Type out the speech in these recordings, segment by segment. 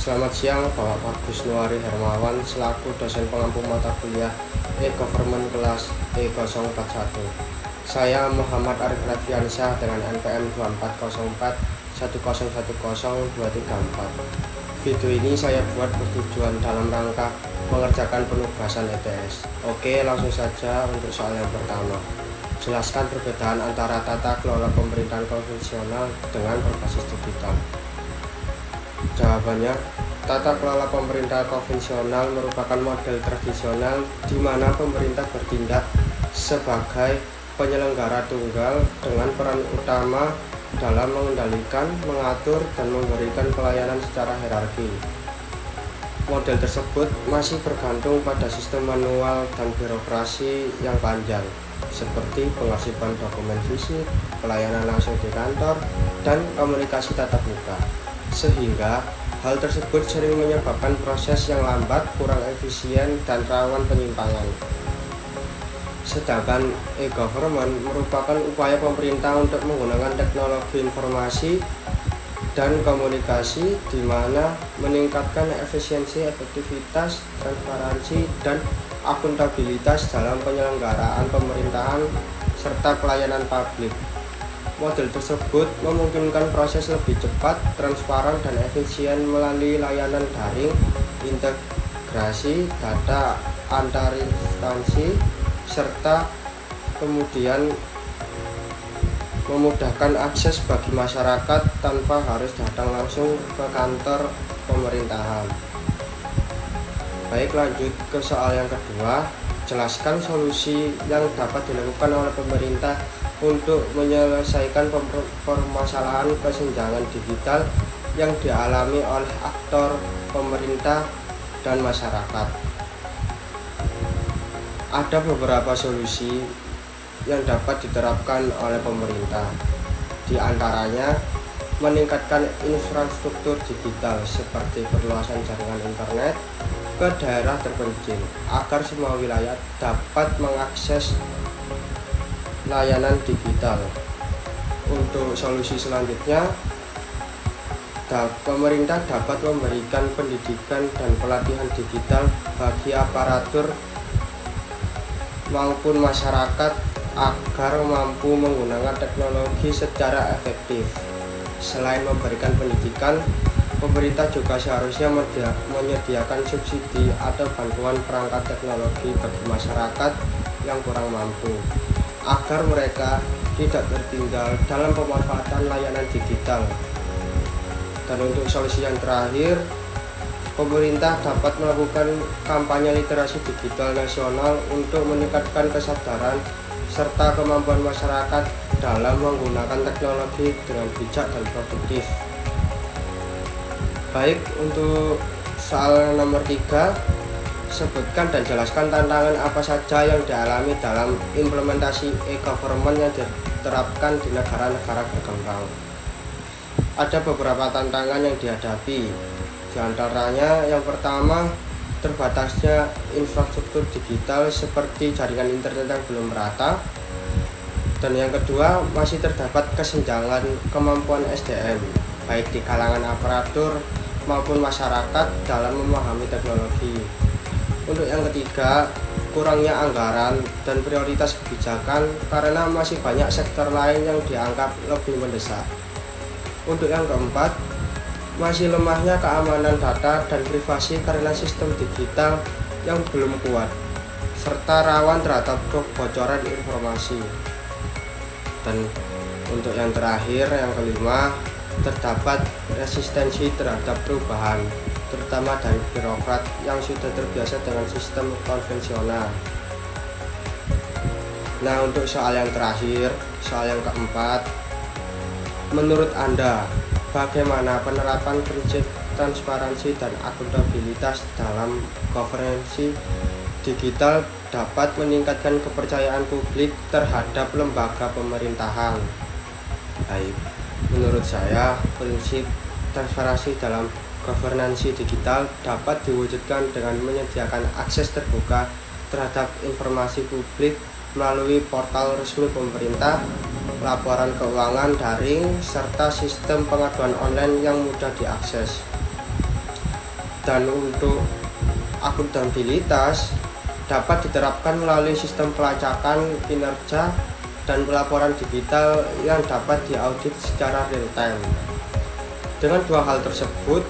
Selamat siang Bapak Agus Nuari Hermawan selaku dosen pengampu mata kuliah E-Government kelas E041. Saya Muhammad Arif Radiansyah dengan NPM 2404 1010234. Video ini saya buat bertujuan dalam rangka mengerjakan penugasan ETS. Oke, langsung saja untuk soal yang pertama. Jelaskan perbedaan antara tata kelola pemerintahan konvensional dengan berbasis digital. Jawabannya, tata kelola pemerintahan konvensional merupakan model tradisional di mana pemerintah bertindak sebagai penyelenggara tunggal dengan peran utama dalam mengendalikan, mengatur, dan memberikan pelayanan secara hierarki. Model tersebut masih bergantung pada sistem manual dan birokrasi yang panjang, seperti pengarsipan dokumen fisik, pelayanan langsung di kantor, dan komunikasi tatap muka. Sehingga hal tersebut sering menyebabkan proses yang lambat, kurang efisien, dan rawan penyimpangan. Sedangkan e-government merupakan upaya pemerintah untuk menggunakan teknologi informasi dan komunikasi di mana meningkatkan efisiensi, efektivitas, transparansi, dan akuntabilitas dalam penyelenggaraan pemerintahan serta pelayanan publik. Model tersebut memungkinkan proses lebih cepat, transparan, dan efisien melalui layanan daring, integrasi data antar instansi, serta kemudian memudahkan akses bagi masyarakat tanpa harus datang langsung ke kantor pemerintahan. Baik, lanjut ke soal yang kedua. Jelaskan solusi yang dapat dilakukan oleh pemerintah untuk menyelesaikan permasalahan kesenjangan digital yang dialami oleh aktor pemerintah dan masyarakat. Ada beberapa solusi yang dapat diterapkan oleh pemerintah. Di antaranya, meningkatkan infrastruktur digital seperti perluasan jaringan internet ke daerah terpencil agar semua wilayah dapat mengakses layanan digital. Untuk solusi selanjutnya, pemerintah dapat memberikan pendidikan dan pelatihan digital bagi aparatur maupun masyarakat agar mampu menggunakan teknologi secara efektif. Selain memberikan pendidikan, pemerintah juga seharusnya menyediakan subsidi atau bantuan perangkat teknologi bagi masyarakat yang kurang mampu, agar mereka tidak tertinggal dalam pemanfaatan layanan digital. Dan untuk solusi yang terakhir, pemerintah dapat melakukan kampanye literasi digital nasional untuk meningkatkan kesadaran serta kemampuan masyarakat dalam menggunakan teknologi dengan bijak dan produktif. Baik, untuk soal nomor 3, sebutkan dan jelaskan tantangan apa saja yang dialami dalam implementasi e-government yang diterapkan di negara-negara berkembang. Ada beberapa tantangan yang dihadapi. Di antaranya, yang pertama, terbatasnya infrastruktur digital seperti jaringan internet yang belum merata. Dan yang kedua, masih terdapat kesenjangan kemampuan SDM, baik di kalangan aparatur maupun masyarakat dalam memahami teknologi. Untuk yang ketiga, kurangnya anggaran dan prioritas kebijakan karena masih banyak sektor lain yang dianggap lebih mendesak. Untuk yang keempat, masih lemahnya keamanan data dan privasi karena sistem digital yang belum kuat, serta rawan terhadap kebocoran informasi. Dan untuk yang terakhir, yang kelima, terdapat resistensi terhadap perubahan, terutama dari birokrat yang sudah terbiasa dengan sistem konvensional. Nah, untuk soal yang terakhir, soal yang keempat, menurut Anda, bagaimana penerapan prinsip transparansi dan akuntabilitas dalam governance digital dapat meningkatkan kepercayaan publik terhadap lembaga pemerintahan? Baik, menurut saya, prinsip transparansi dalam governance digital dapat diwujudkan dengan menyediakan akses terbuka terhadap informasi publik melalui portal resmi pemerintah, laporan keuangan daring, serta sistem pengaduan online yang mudah diakses. Dan untuk akuntabilitas dapat diterapkan melalui sistem pelacakan kinerja dan pelaporan digital yang dapat diaudit secara real time. Dengan dua hal tersebut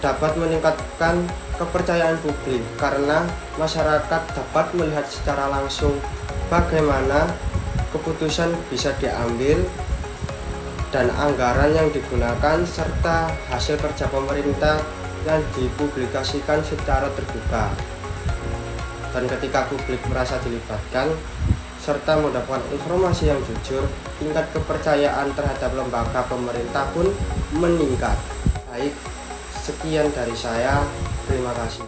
dapat meningkatkan kepercayaan publik karena masyarakat dapat melihat secara langsung bagaimana keputusan bisa diambil dan anggaran yang digunakan serta hasil kerja pemerintah yang dipublikasikan secara terbuka. Dan ketika publik merasa dilibatkan serta mendapatkan informasi yang jujur, tingkat kepercayaan terhadap lembaga pemerintah pun meningkat. Baik, sekian dari saya. Terima kasih.